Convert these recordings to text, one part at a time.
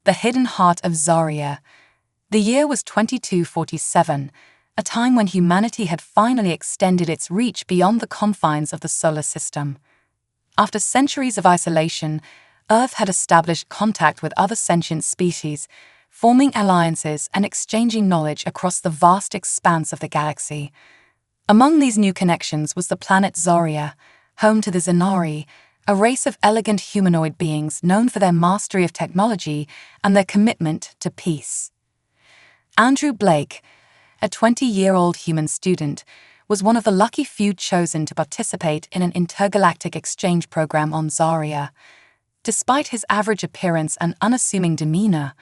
The hidden heart of Zarya. The year was 2247, a time when humanity had finally extended its reach beyond the confines of the solar system. After centuries of isolation, Earth had established contact with other sentient species, forming alliances and exchanging knowledge across the vast expanse of the galaxy. Among these new connections was the planet Zarya, home to the Zanari, a race of elegant humanoid beings known for their mastery of technology and their commitment to peace. Andrew Blake, a 20-year-old human student, was one of the lucky few chosen to participate in an intergalactic exchange program on Zarya. Despite his average appearance and unassuming demeanor,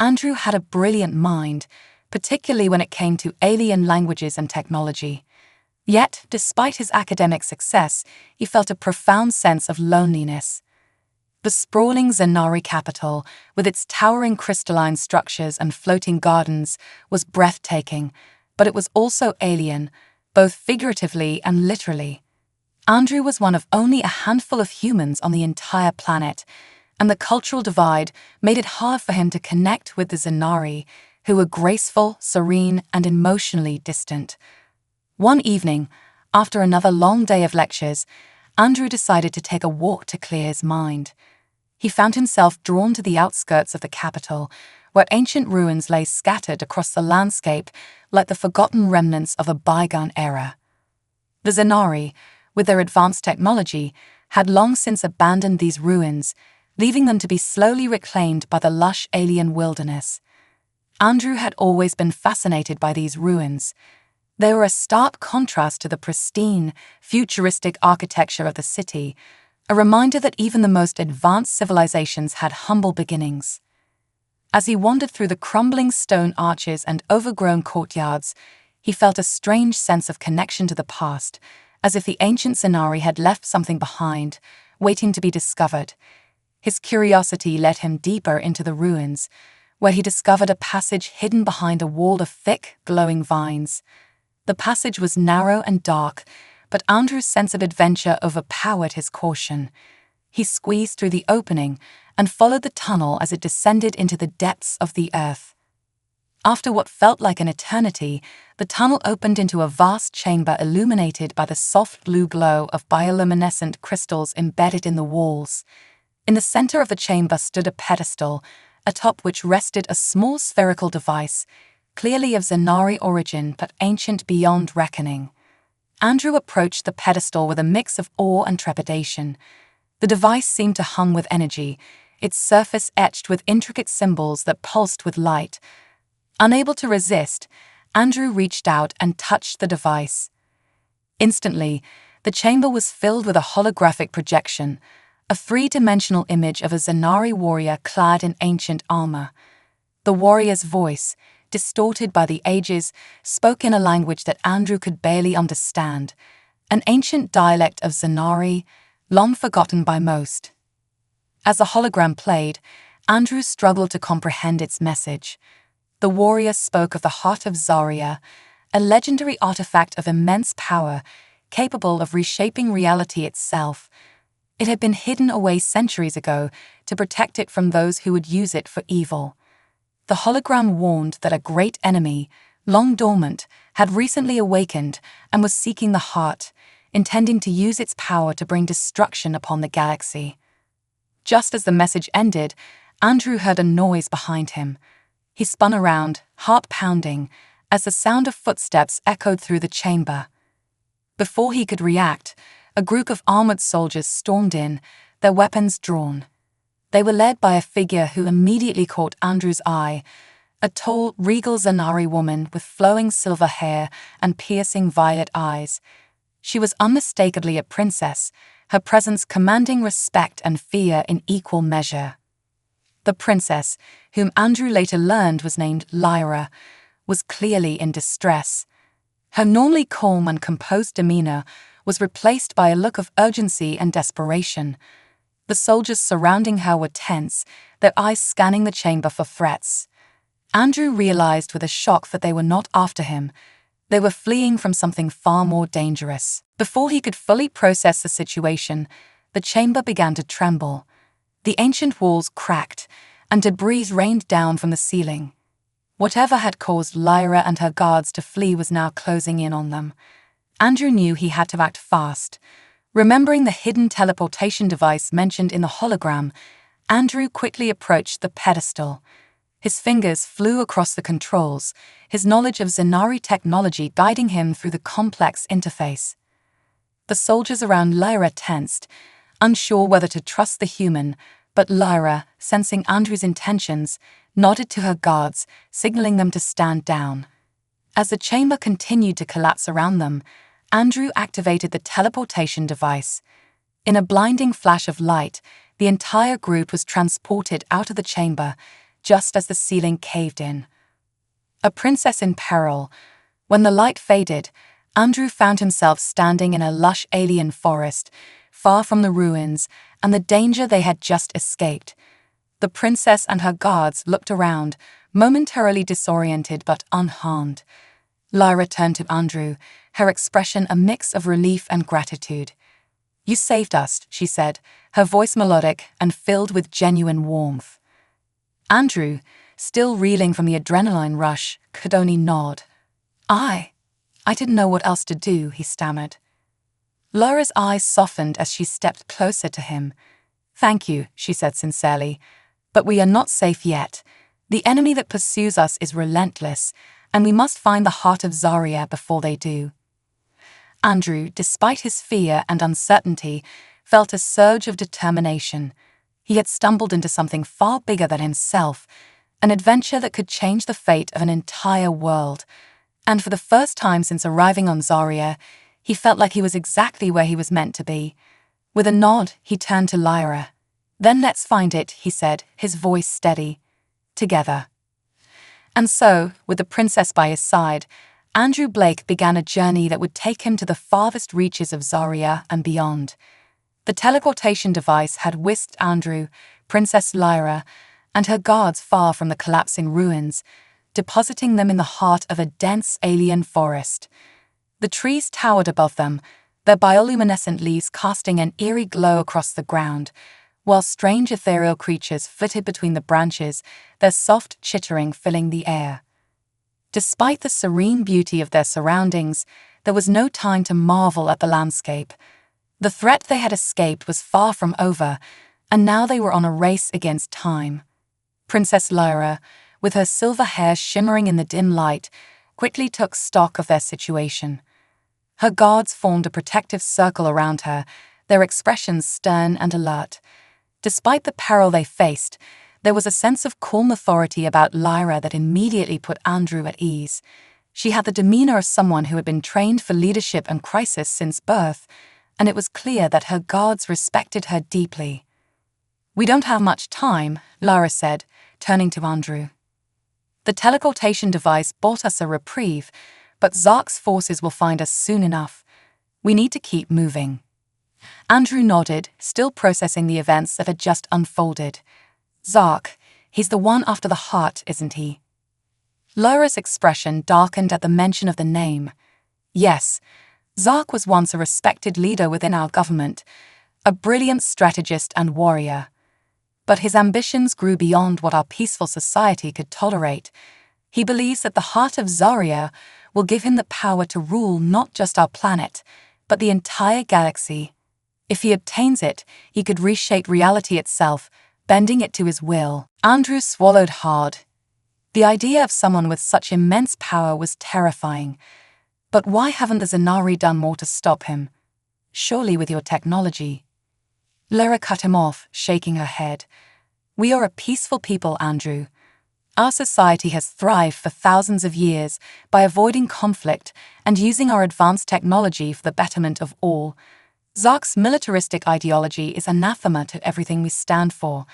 Andrew had a brilliant mind, particularly when it came to alien languages and technology. Yet, despite his academic success, he felt a profound sense of loneliness. The sprawling Zanari capital, with its towering crystalline structures and floating gardens, was breathtaking, but it was also alien, both figuratively and literally. Andrew was one of only a handful of humans on the entire planet, and the cultural divide made it hard for him to connect with the Zanari, who were graceful, serene, and emotionally distant. One evening, after another long day of lectures, Andrew decided to take a walk to clear his mind. He found himself drawn to the outskirts of the capital, where ancient ruins lay scattered across the landscape like the forgotten remnants of a bygone era. The Zanari, with their advanced technology, had long since abandoned these ruins, leaving them to be slowly reclaimed by the lush alien wilderness. Andrew had always been fascinated by these ruins. They were a stark contrast to the pristine, futuristic architecture of the city, a reminder that even the most advanced civilizations had humble beginnings. As he wandered through the crumbling stone arches and overgrown courtyards, he felt a strange sense of connection to the past, as if the ancient Zanari had left something behind, waiting to be discovered. His curiosity led him deeper into the ruins, where he discovered a passage hidden behind a wall of thick, glowing vines. The passage was narrow and dark, but Andrew's sense of adventure overpowered his caution. He squeezed through the opening and followed the tunnel as it descended into the depths of the earth. After what felt like an eternity, the tunnel opened into a vast chamber illuminated by the soft blue glow of bioluminescent crystals embedded in the walls. In the center of the chamber stood a pedestal, atop which rested a small spherical device, clearly of Zanari origin but ancient beyond reckoning. Andrew approached the pedestal with a mix of awe and trepidation. The device seemed to hum with energy, its surface etched with intricate symbols that pulsed with light. Unable to resist, Andrew reached out and touched the device. Instantly, the chamber was filled with a holographic projection, a three-dimensional image of a Zanari warrior clad in ancient armor. The warrior's voice, distorted by the ages, spoke in a language that Andrew could barely understand, an ancient dialect of Zanari, long forgotten by most. As the hologram played, Andrew struggled to comprehend its message. The warrior spoke of the heart of Zarya, a legendary artifact of immense power, capable of reshaping reality itself. It had been hidden away centuries ago to protect it from those who would use it for evil. The hologram warned that a great enemy, long dormant, had recently awakened and was seeking the heart, intending to use its power to bring destruction upon the galaxy. Just as the message ended, Andrew heard a noise behind him. He spun around, heart pounding, as the sound of footsteps echoed through the chamber. Before he could react, a group of armored soldiers stormed in, their weapons drawn. They were led by a figure who immediately caught Andrew's eye, a tall, regal Zanari woman with flowing silver hair and piercing violet eyes. She was unmistakably a princess, her presence commanding respect and fear in equal measure. The princess, whom Andrew later learned was named Lyra, was clearly in distress. Her normally calm and composed demeanor was replaced by a look of urgency and desperation. The soldiers surrounding her were tense, their eyes scanning the chamber for threats. Andrew realized with a shock that they were not after him. They were fleeing from something far more dangerous. Before he could fully process the situation, the chamber began to tremble. The ancient walls cracked, and debris rained down from the ceiling. Whatever had caused Lyra and her guards to flee was now closing in on them. Andrew knew he had to act fast. Remembering the hidden teleportation device mentioned in the hologram, Andrew quickly approached the pedestal. His fingers flew across the controls, his knowledge of Zenari technology guiding him through the complex interface. The soldiers around Lyra tensed, unsure whether to trust the human, but Lyra, sensing Andrew's intentions, nodded to her guards, signaling them to stand down. As the chamber continued to collapse around them, Andrew activated the teleportation device. In a blinding flash of light, the entire group was transported out of the chamber, just as the ceiling caved in. A princess in peril. When the light faded, Andrew found himself standing in a lush alien forest, far from the ruins and the danger they had just escaped. The princess and her guards looked around, momentarily disoriented but unharmed. Lyra turned to Andrew, her expression a mix of relief and gratitude. "You saved us," she said, her voice melodic and filled with genuine warmth. Andrew, still reeling from the adrenaline rush, could only nod. I didn't know what else to do," he stammered. Lyra's eyes softened as she stepped closer to him. "Thank you," she said sincerely, "but we are not safe yet. The enemy that pursues us is relentless, and we must find the heart of Zarya before they do." Andrew, despite his fear and uncertainty, felt a surge of determination. He had stumbled into something far bigger than himself, an adventure that could change the fate of an entire world. And for the first time since arriving on Zarya, he felt like he was exactly where he was meant to be. With a nod, he turned to Lyra. "Then let's find it," he said, his voice steady. "Together." And so, with the princess by his side, Andrew Blake began a journey that would take him to the farthest reaches of Zarya and beyond. The teleportation device had whisked Andrew, Princess Lyra, and her guards far from the collapsing ruins, depositing them in the heart of a dense alien forest. The trees towered above them, their bioluminescent leaves casting an eerie glow across the ground, while strange ethereal creatures flitted between the branches, their soft chittering filling the air. Despite the serene beauty of their surroundings, there was no time to marvel at the landscape. The threat they had escaped was far from over, and now they were on a race against time. Princess Lyra, with her silver hair shimmering in the dim light, quickly took stock of their situation. Her guards formed a protective circle around her, their expressions stern and alert. Despite the peril they faced, there was a sense of calm authority about Lyra that immediately put Andrew at ease. She had the demeanor of someone who had been trained for leadership and crisis since birth, and it was clear that her guards respected her deeply. "We don't have much time," Lyra said, turning to Andrew. "The teleportation device bought us a reprieve, but Zark's forces will find us soon enough. We need to keep moving." Andrew nodded, still processing the events that had just unfolded. "Zark, he's the one after the heart, isn't he?" Lyra's expression darkened at the mention of the name. "Yes, Zark was once a respected leader within our government, a brilliant strategist and warrior. But his ambitions grew beyond what our peaceful society could tolerate. He believes that the heart of Zarya will give him the power to rule not just our planet, but the entire galaxy. If he obtains it, he could reshape reality itself, bending it to his will." Andrew swallowed hard. The idea of someone with such immense power was terrifying. But why haven't the Zenari done more to stop him? Surely with your technology. Lyra cut him off, shaking her head. "We are a peaceful people, Andrew. Our society has thrived for thousands of years by avoiding conflict and using our advanced technology for the betterment of all. Zark's militaristic ideology is anathema to everything we stand for.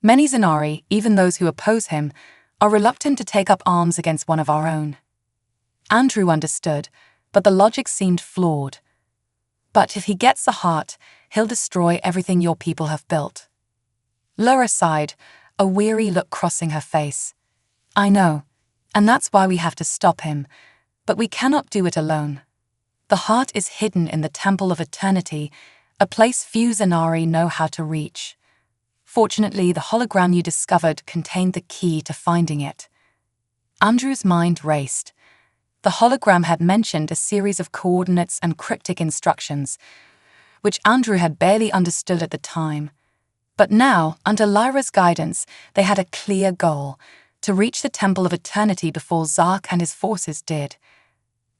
Many Zenari, even those who oppose him, are reluctant to take up arms against one of our own." Andrew understood, but the logic seemed flawed. "But if he gets the heart, he'll destroy everything your people have built." Lyra sighed, a weary look crossing her face. "I know, and that's why we have to stop him, but we cannot do it alone. The heart is hidden in the Temple of Eternity, a place few Zenari know how to reach. Fortunately, the hologram you discovered contained the key to finding it. Andrew's mind raced. The hologram had mentioned a series of coordinates and cryptic instructions, which Andrew had barely understood at the time. But now, under Lyra's guidance, they had a clear goal: to reach the Temple of Eternity before Zark and his forces did.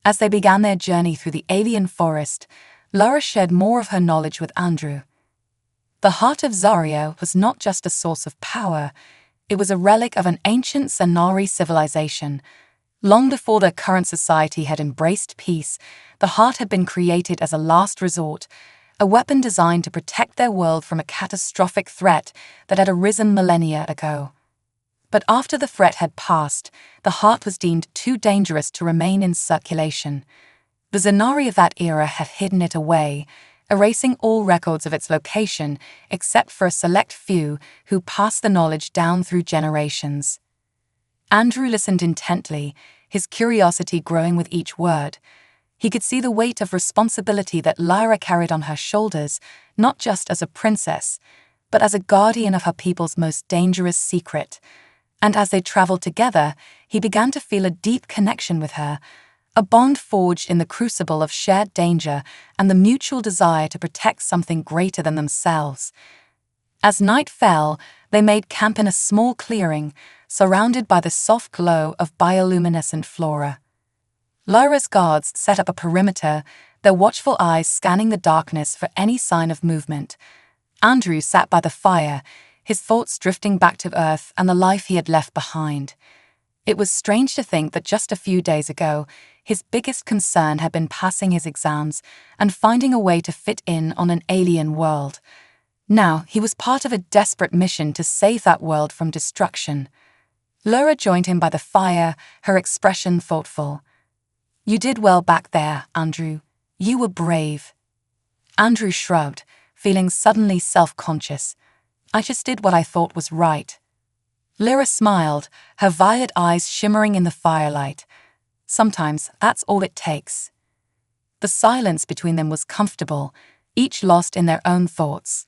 As they began their journey through the alien forest, Lyra shared more of her knowledge with Andrew. The heart of Zarya was not just a source of power, it was a relic of an ancient Zanari civilization. Long before their current society had embraced peace, the heart had been created as a last resort, a weapon designed to protect their world from a catastrophic threat that had arisen millennia ago. But after the threat had passed, the heart was deemed too dangerous to remain in circulation. The Zanari of that era had hidden it away, erasing all records of its location except for a select few who passed the knowledge down through generations. Andrew listened intently, his curiosity growing with each word. He could see the weight of responsibility that Lyra carried on her shoulders, not just as a princess, but as a guardian of her people's most dangerous secret. And as they traveled together, he began to feel a deep connection with her, a bond forged in the crucible of shared danger and the mutual desire to protect something greater than themselves. As night fell, they made camp in a small clearing, surrounded by the soft glow of bioluminescent flora. Lyra's guards set up a perimeter, their watchful eyes scanning the darkness for any sign of movement. Andrew sat by the fire, his thoughts drifting back to Earth and the life he had left behind. It was strange to think that just a few days ago, his biggest concern had been passing his exams and finding a way to fit in on an alien world. Now he was part of a desperate mission to save that world from destruction. Lyra joined him by the fire, her expression thoughtful. "You did well back there, Andrew. You were brave." Andrew shrugged, feeling suddenly self-conscious. "I just did what I thought was right." Lyra smiled, her violet eyes shimmering in the firelight. "Sometimes that's all it takes." The silence between them was comfortable, each lost in their own thoughts.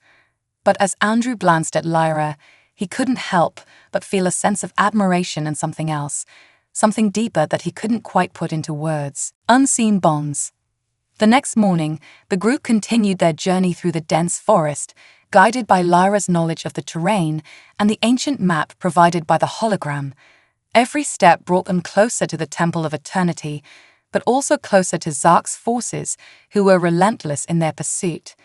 But as Andrew glanced at Lyra, he couldn't help but feel a sense of admiration and something else, something deeper that he couldn't quite put into words. Unseen bonds. The next morning, the group continued their journey through the dense forest, guided by Lyra's knowledge of the terrain and the ancient map provided by the hologram. Every step brought them closer to the Temple of Eternity, but also closer to Zark's forces, who were relentless in their pursuit.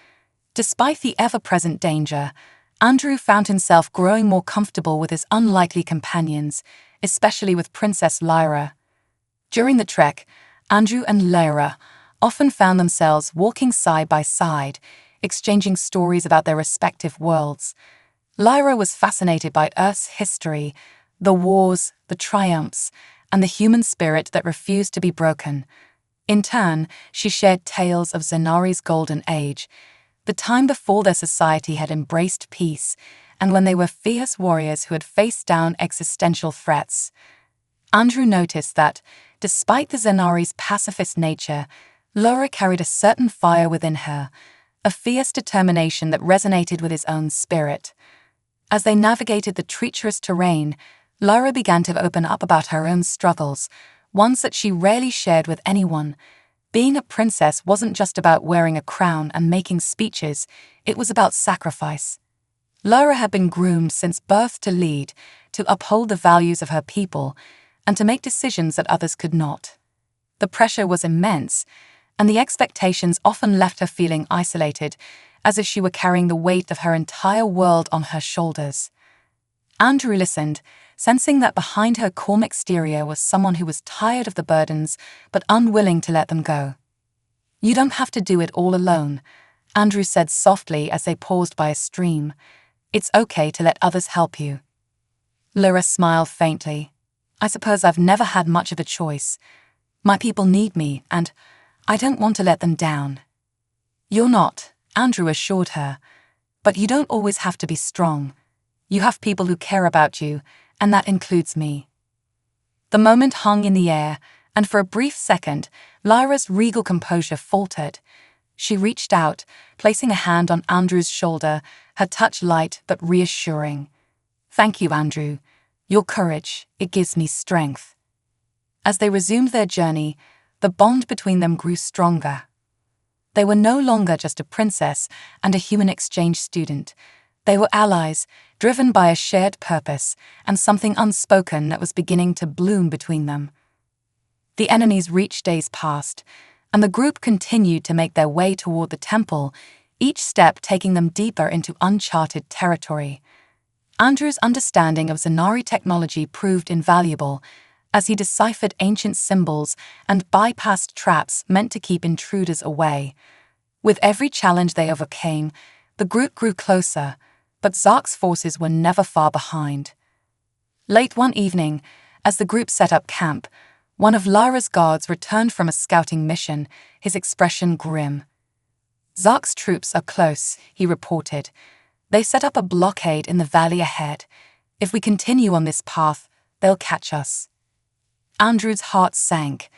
Despite the ever-present danger, Andrew found himself growing more comfortable with his unlikely companions, especially with Princess Lyra. During the trek, Andrew and Lyra often found themselves walking side by side, exchanging stories about their respective worlds. Lyra was fascinated by Earth's history, the wars, the triumphs, and the human spirit that refused to be broken. In turn, she shared tales of Zanari's golden age, the time before their society had embraced peace, and when they were fierce warriors who had faced down existential threats. Andrew noticed that, despite the Zanari's pacifist nature, Lyra carried a certain fire within her, a fierce determination that resonated with his own spirit. As they navigated the treacherous terrain, Lyra began to open up about her own struggles, ones that she rarely shared with anyone. Being a princess wasn't just about wearing a crown and making speeches, it was about sacrifice. Lyra had been groomed since birth to lead, to uphold the values of her people, and to make decisions that others could not. The pressure was immense, and the expectations often left her feeling isolated, as if she were carrying the weight of her entire world on her shoulders. Andrew listened, sensing that behind her calm exterior was someone who was tired of the burdens but unwilling to let them go. "You don't have to do it all alone," Andrew said softly as they paused by a stream. "It's okay to let others help you." Lyra smiled faintly. "I suppose I've never had much of a choice. My people need me, and I don't want to let them down." "You're not," Andrew assured her. "But you don't always have to be strong. You have people who care about you, and that includes me." The moment hung in the air, and for a brief second, Lyra's regal composure faltered. She reached out, placing a hand on Andrew's shoulder, her touch light but reassuring. "Thank you, Andrew. Your courage, it gives me strength." As they resumed their journey, the bond between them grew stronger. They were no longer just a princess and a human exchange student. They were allies, driven by a shared purpose and something unspoken that was beginning to bloom between them. The enemies reached days past, and the group continued to make their way toward the temple, each step taking them deeper into uncharted territory. Andrew's understanding of Zanari technology proved invaluable, as he deciphered ancient symbols and bypassed traps meant to keep intruders away. With every challenge they overcame, the group grew closer, but Zark's forces were never far behind. Late one evening, as the group set up camp, one of Lyra's guards returned from a scouting mission, his expression grim. "Zark's troops are close," he reported. "They set up a blockade in the valley ahead. If we continue on this path, they'll catch us." Andrew's heart sank.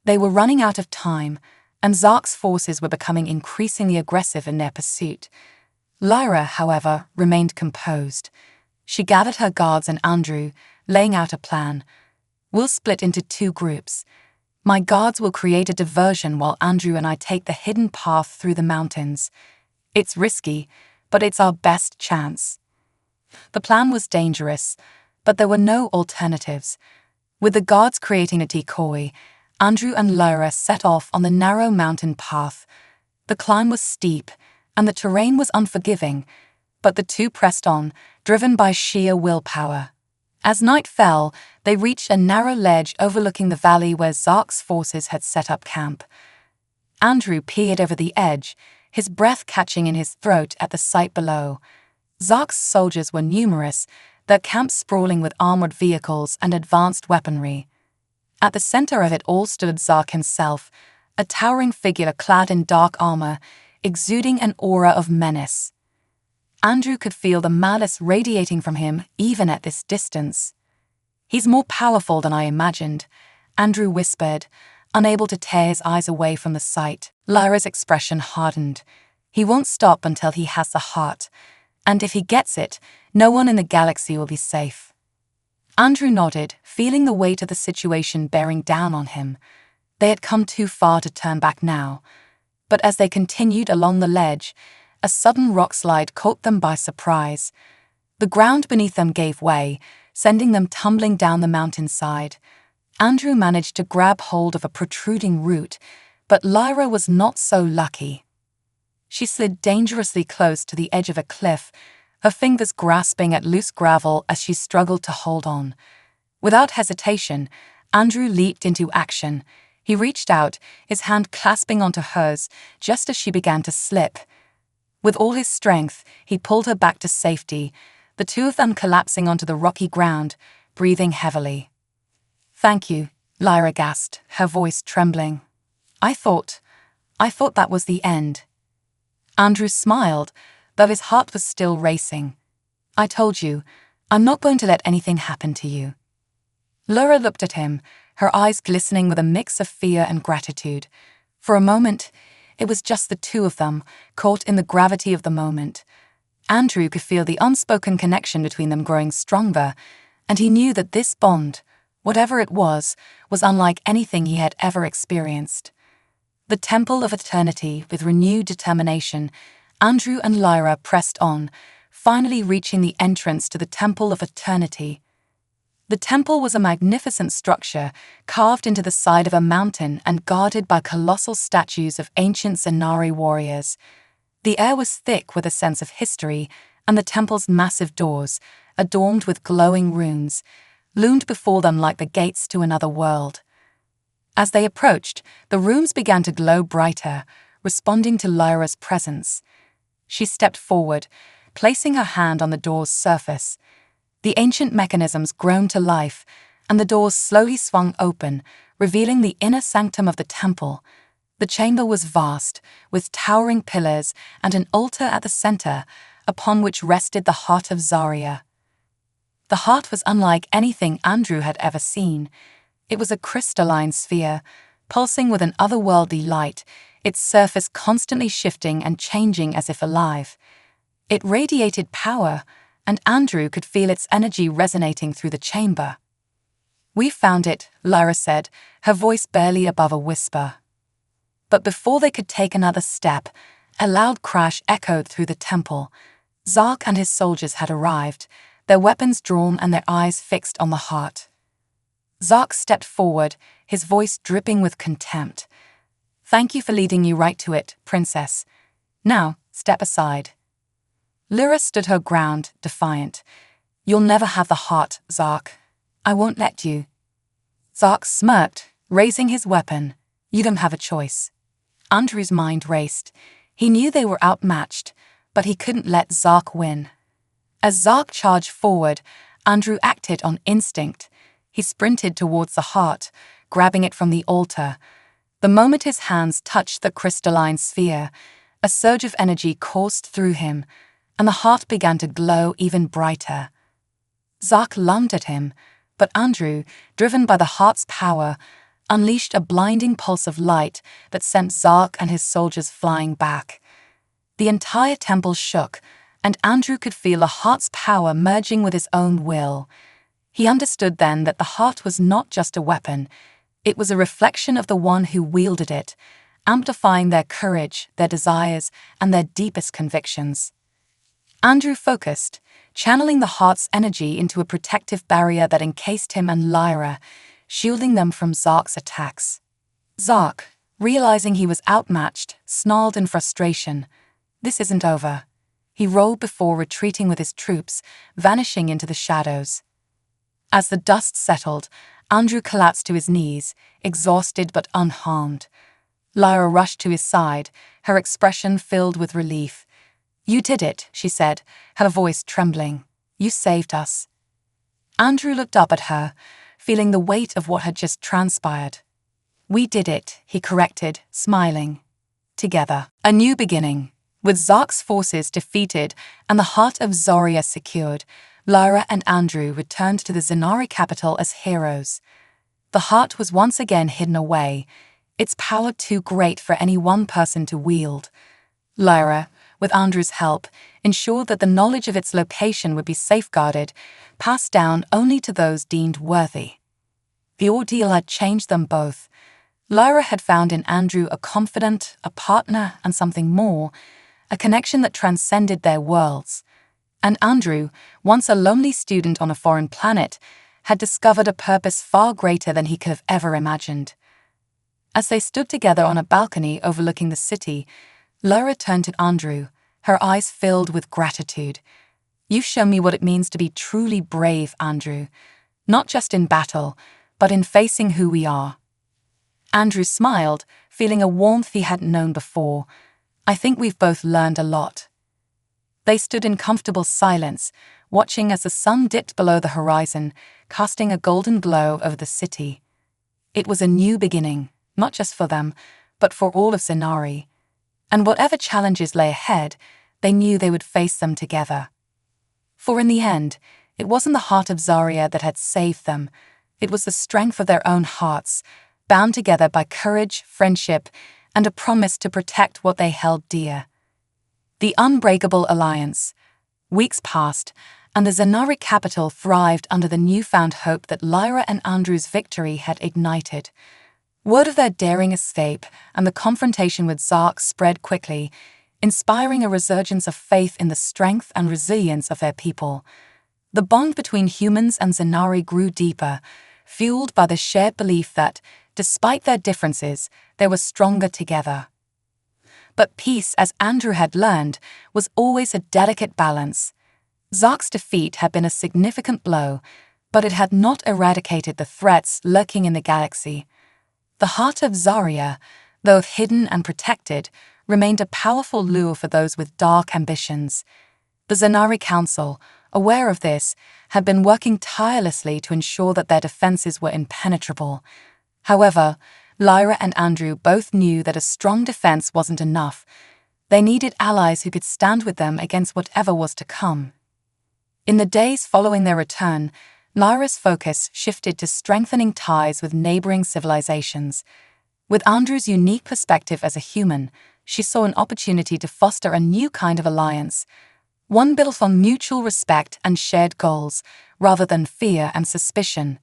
They were running out of time, and Zark's forces were becoming increasingly aggressive in their pursuit. Lyra, however, remained composed. She gathered her guards and Andrew, laying out a plan. "We'll split into 2 groups. My guards will create a diversion while Andrew and I take the hidden path through the mountains. It's risky, but it's our best chance." The plan was dangerous, but there were no alternatives. With the guards creating a decoy, Andrew and Lyra set off on the narrow mountain path. The climb was steep, and the terrain was unforgiving, but the two pressed on, driven by sheer willpower. As night fell, they reached a narrow ledge overlooking the valley where Zark's forces had set up camp. Andrew peered over the edge, his breath catching in his throat at the sight below. Zark's soldiers were numerous, their camp sprawling with armored vehicles and advanced weaponry. At the center of it all stood Zark himself, a towering figure clad in dark armor, exuding an aura of menace. Andrew could feel the malice radiating from him even at this distance. "He's more powerful than I imagined," Andrew whispered, unable to tear his eyes away from the sight. Lyra's expression hardened. "He won't stop until he has the heart, and if he gets it, no one in the galaxy will be safe." Andrew nodded, feeling the weight of the situation bearing down on him. They had come too far to turn back now. But as they continued along the ledge, a sudden rock slide caught them by surprise. The ground beneath them gave way, sending them tumbling down the mountainside. Andrew managed to grab hold of a protruding root, but Lyra was not so lucky. She slid dangerously close to the edge of a cliff, her fingers grasping at loose gravel as she struggled to hold on. Without hesitation, Andrew leaped into action. He reached out, his hand clasping onto hers just as she began to slip. With all his strength, he pulled her back to safety, the two of them collapsing onto the rocky ground, breathing heavily. "Thank you," Lyra gasped, her voice trembling. I thought that was the end." Andrew smiled, though his heart was still racing. "I told you, I'm not going to let anything happen to you." Lyra looked at him, her eyes glistening with a mix of fear and gratitude. For a moment, it was just the two of them, caught in the gravity of the moment. Andrew could feel the unspoken connection between them growing stronger, and he knew that this bond, whatever it was unlike anything he had ever experienced. The Temple of Eternity, with renewed determination, Andrew and Lyra pressed on, finally reaching the entrance to the Temple of Eternity. The temple was a magnificent structure carved into the side of a mountain and guarded by colossal statues of ancient Zanari warriors. The air was thick with a sense of history, and the temple's massive doors, adorned with glowing runes, loomed before them like the gates to another world. As they approached, the rooms began to glow brighter, responding to Lyra's presence. She stepped forward, placing her hand on the door's surface. The ancient mechanisms groaned to life, and the doors slowly swung open, revealing the inner sanctum of the temple. The chamber was vast, with towering pillars and an altar at the center, upon which rested the heart of Zarya. The heart was unlike anything Andrew had ever seen. It was a crystalline sphere, pulsing with an otherworldly light, its surface constantly shifting and changing as if alive. It radiated power, and Andrew could feel its energy resonating through the chamber. "We found it," Lyra said, her voice barely above a whisper. But before they could take another step, a loud crash echoed through the temple. Zark and his soldiers had arrived, their weapons drawn and their eyes fixed on the heart. Zark stepped forward, his voice dripping with contempt. "Thank you for leading you right to it, Princess. Now, step aside." Lyra stood her ground, defiant. "You'll never have the heart, Zark. I won't let you." Zark smirked, raising his weapon. "You don't have a choice." Andrew's mind raced. He knew they were outmatched, but he couldn't let Zark win. As Zark charged forward, Andrew acted on instinct. He sprinted towards the heart, grabbing it from the altar. The moment his hands touched the crystalline sphere, a surge of energy coursed through him, and the heart began to glow even brighter. Zark lunged at him, but Andrew, driven by the heart's power, unleashed a blinding pulse of light that sent Zark and his soldiers flying back. The entire temple shook, and Andrew could feel the heart's power merging with his own will. He understood then that the heart was not just a weapon, it was a reflection of the one who wielded it, amplifying their courage, their desires, and their deepest convictions. Andrew focused, channeling the heart's energy into a protective barrier that encased him and Lyra, shielding them from Zark's attacks. Zark, realizing he was outmatched, snarled in frustration. "This isn't over." He rolled before retreating with his troops, vanishing into the shadows. As the dust settled, Andrew collapsed to his knees, exhausted but unharmed. Lyra rushed to his side, her expression filled with relief. "You did it," she said, her voice trembling. "You saved us." Andrew looked up at her, feeling the weight of what had just transpired. "We did it," he corrected, smiling. "Together. A new beginning." With Zark's forces defeated and the heart of Zoria secured, Lyra and Andrew returned to the Zenari capital as heroes. The heart was once again hidden away, its power too great for any one person to wield. Lyra, with Andrew's help, ensured that the knowledge of its location would be safeguarded, passed down only to those deemed worthy. The ordeal had changed them both. Lyra had found in Andrew a confidant, a partner, and something more, a connection that transcended their worlds. And Andrew, once a lonely student on a foreign planet, had discovered a purpose far greater than he could have ever imagined. As they stood together on a balcony overlooking the city, Lyra turned to Andrew, her eyes filled with gratitude. "You've shown me what it means to be truly brave, Andrew, not just in battle, but in facing who we are." Andrew smiled, feeling a warmth he hadn't known before. "I think we've both learned a lot." They stood in comfortable silence, watching as the sun dipped below the horizon, casting a golden glow over the city. It was a new beginning, not just for them, but for all of Zenari. And whatever challenges lay ahead, they knew they would face them together. For in the end, it wasn't the heart of Zarya that had saved them. It was the strength of their own hearts, bound together by courage, friendship, and a promise to protect what they held dear. The unbreakable alliance. Weeks passed, and the Zenari capital thrived under the newfound hope that Lyra and Andrew's victory had ignited. Word of their daring escape and the confrontation with Zark spread quickly, inspiring a resurgence of faith in the strength and resilience of their people. The bond between humans and Zenari grew deeper, fueled by the shared belief that, despite their differences, they were stronger together. But peace, as Andrew had learned, was always a delicate balance. Zark's defeat had been a significant blow, but it had not eradicated the threats lurking in the galaxy. The heart of Zarya, though hidden and protected, remained a powerful lure for those with dark ambitions. The Zenari Council, aware of this, had been working tirelessly to ensure that their defenses were impenetrable. However, Lyra and Andrew both knew that a strong defense wasn't enough. They needed allies who could stand with them against whatever was to come. In the days following their return, Lyra's focus shifted to strengthening ties with neighboring civilizations. With Andrew's unique perspective as a human, she saw an opportunity to foster a new kind of alliance, one built on mutual respect and shared goals, rather than fear and suspicion.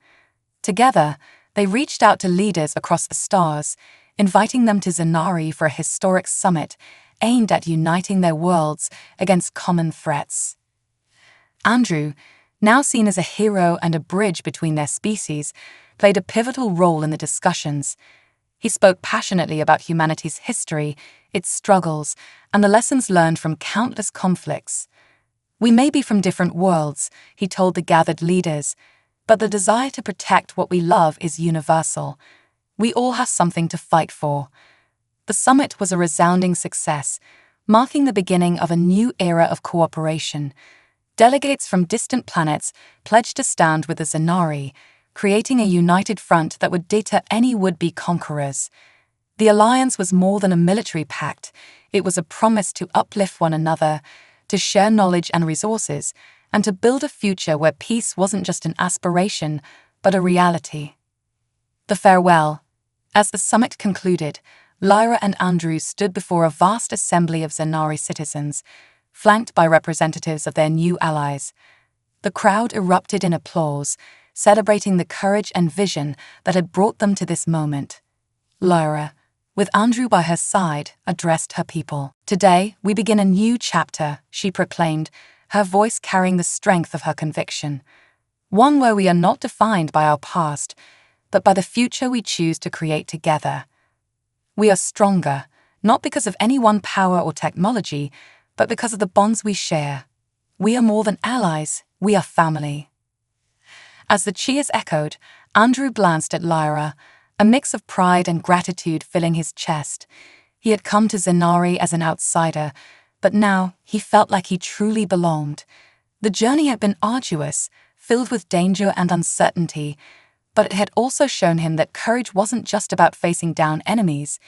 Together, they reached out to leaders across the stars, inviting them to Zanari for a historic summit aimed at uniting their worlds against common threats. Andrew, now seen as a hero and a bridge between their species, played a pivotal role in the discussions. He spoke passionately about humanity's history, its struggles, and the lessons learned from countless conflicts. "We may be from different worlds," he told the gathered leaders, "but the desire to protect what we love is universal. We all have something to fight for." The summit was a resounding success, marking the beginning of a new era of cooperation. Delegates from distant planets pledged to stand with the Zanari, creating a united front that would deter any would-be conquerors. The alliance was more than a military pact. It was a promise to uplift one another, to share knowledge and resources, and to build a future where peace wasn't just an aspiration, but a reality. The farewell. As the summit concluded, Lyra and Andrew stood before a vast assembly of Zanari citizens, flanked by representatives of their new allies. The crowd erupted in applause, celebrating the courage and vision that had brought them to this moment. Lyra, with Andrew by her side, addressed her people. "Today, we begin a new chapter," she proclaimed, her voice carrying the strength of her conviction. "One where we are not defined by our past, but by the future we choose to create together. We are stronger, not because of any one power or technology, but because of the bonds we share. We are more than allies, we are family." As the cheers echoed, Andrew glanced at Lyra, a mix of pride and gratitude filling his chest. He had come to Zanari as an outsider, but now he felt like he truly belonged. The journey had been arduous, filled with danger and uncertainty, but it had also shown him that courage wasn't just about facing down enemies.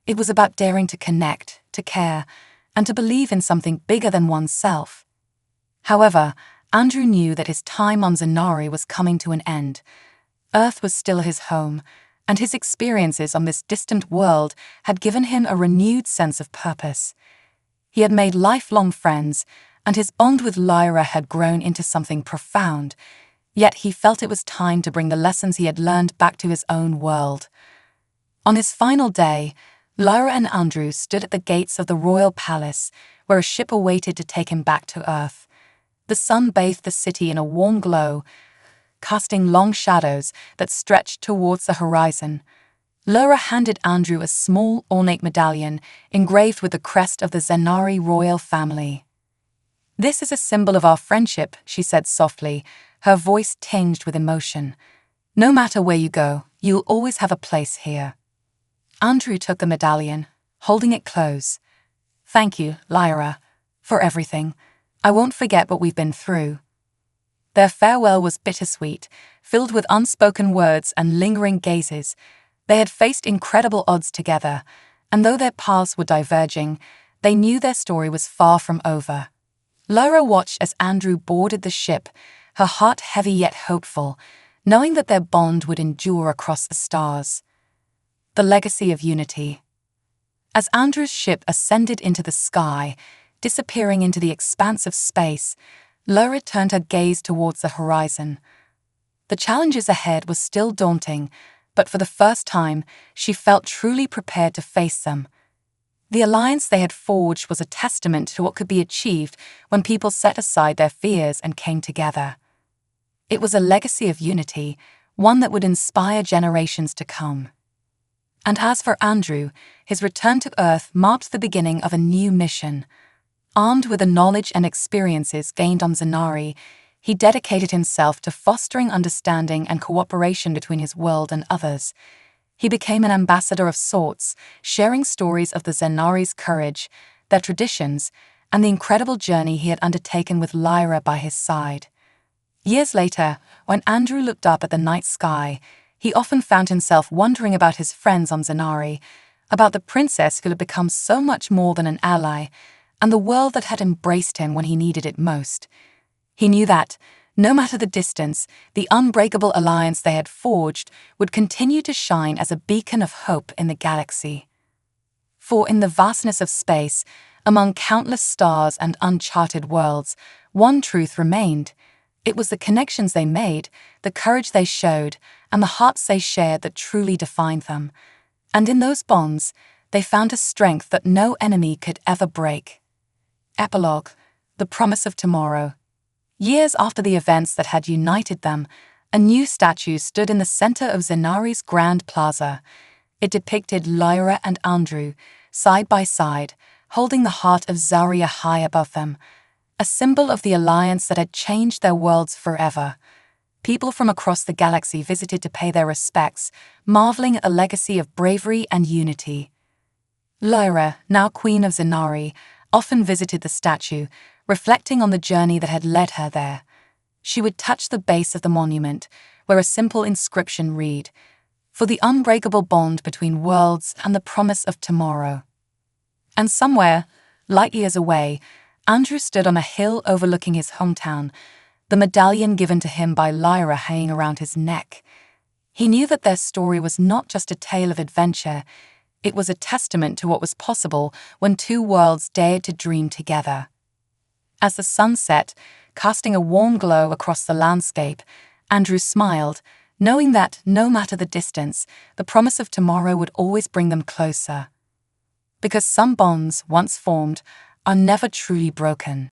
It was about daring to connect, to care, and to believe in something bigger than oneself. However, Andrew knew that his time on Zanari was coming to an end. Earth was still his home, and his experiences on this distant world had given him a renewed sense of purpose. He had made lifelong friends, and his bond with Lyra had grown into something profound, yet he felt it was time to bring the lessons he had learned back to his own world. On his final day, Lyra and Andrew stood at the gates of the royal palace, where a ship awaited to take him back to Earth. The sun bathed the city in a warm glow, casting long shadows that stretched towards the horizon. Lyra handed Andrew a small, ornate medallion engraved with the crest of the Zanari royal family. "This is a symbol of our friendship," she said softly, her voice tinged with emotion. "No matter where you go, you'll always have a place here." Andrew took the medallion, holding it close. "Thank you, Lyra, for everything. I won't forget what we've been through." Their farewell was bittersweet, filled with unspoken words and lingering gazes. They had faced incredible odds together, and though their paths were diverging, they knew their story was far from over. Lyra watched as Andrew boarded the ship, her heart heavy yet hopeful, knowing that their bond would endure across the stars. The legacy of unity. As Andrew's ship ascended into the sky, disappearing into the expanse of space, Lyra turned her gaze towards the horizon. The challenges ahead were still daunting, but for the first time, she felt truly prepared to face them. The alliance they had forged was a testament to what could be achieved when people set aside their fears and came together. It was a legacy of unity, one that would inspire generations to come. And as for Andrew, his return to Earth marked the beginning of a new mission. Armed with the knowledge and experiences gained on Zanari, he dedicated himself to fostering understanding and cooperation between his world and others. He became an ambassador of sorts, sharing stories of the Zanari's courage, their traditions, and the incredible journey he had undertaken with Lyra by his side. Years later, when Andrew looked up at the night sky, he often found himself wondering about his friends on Zanari, about the princess who had become so much more than an ally, and the world that had embraced him when he needed it most. He knew that, no matter the distance, the unbreakable alliance they had forged would continue to shine as a beacon of hope in the galaxy. For in the vastness of space, Among countless stars and uncharted worlds, one truth remained. It was the connections they made, the courage they showed, and the hearts they shared that truly defined them. And in those bonds, they found a strength that no enemy could ever break. Epilogue: The Promise of Tomorrow. Years after the events that had united them, a new statue stood in the center of Zenari's Grand Plaza. It depicted Lyra and Andrew, side by side, holding the heart of Zarya high above them, a symbol of the alliance that had changed their worlds forever. People from across the galaxy visited to pay their respects, marveling at the legacy of bravery and unity. Lyra, now Queen of Zenari, often visited the statue, reflecting on the journey that had led her there. She would touch the base of the monument, where a simple inscription read, "For the unbreakable bond between worlds and the promise of tomorrow." And somewhere, light years away, Andrew stood on a hill overlooking his hometown, the medallion given to him by Lyra hanging around his neck. He knew that their story was not just a tale of adventure, it was a testament to what was possible when two worlds dared to dream together. As the sun set, casting a warm glow across the landscape, Andrew smiled, knowing that, no matter the distance, the promise of tomorrow would always bring them closer. Because some bonds, once formed, are never truly broken.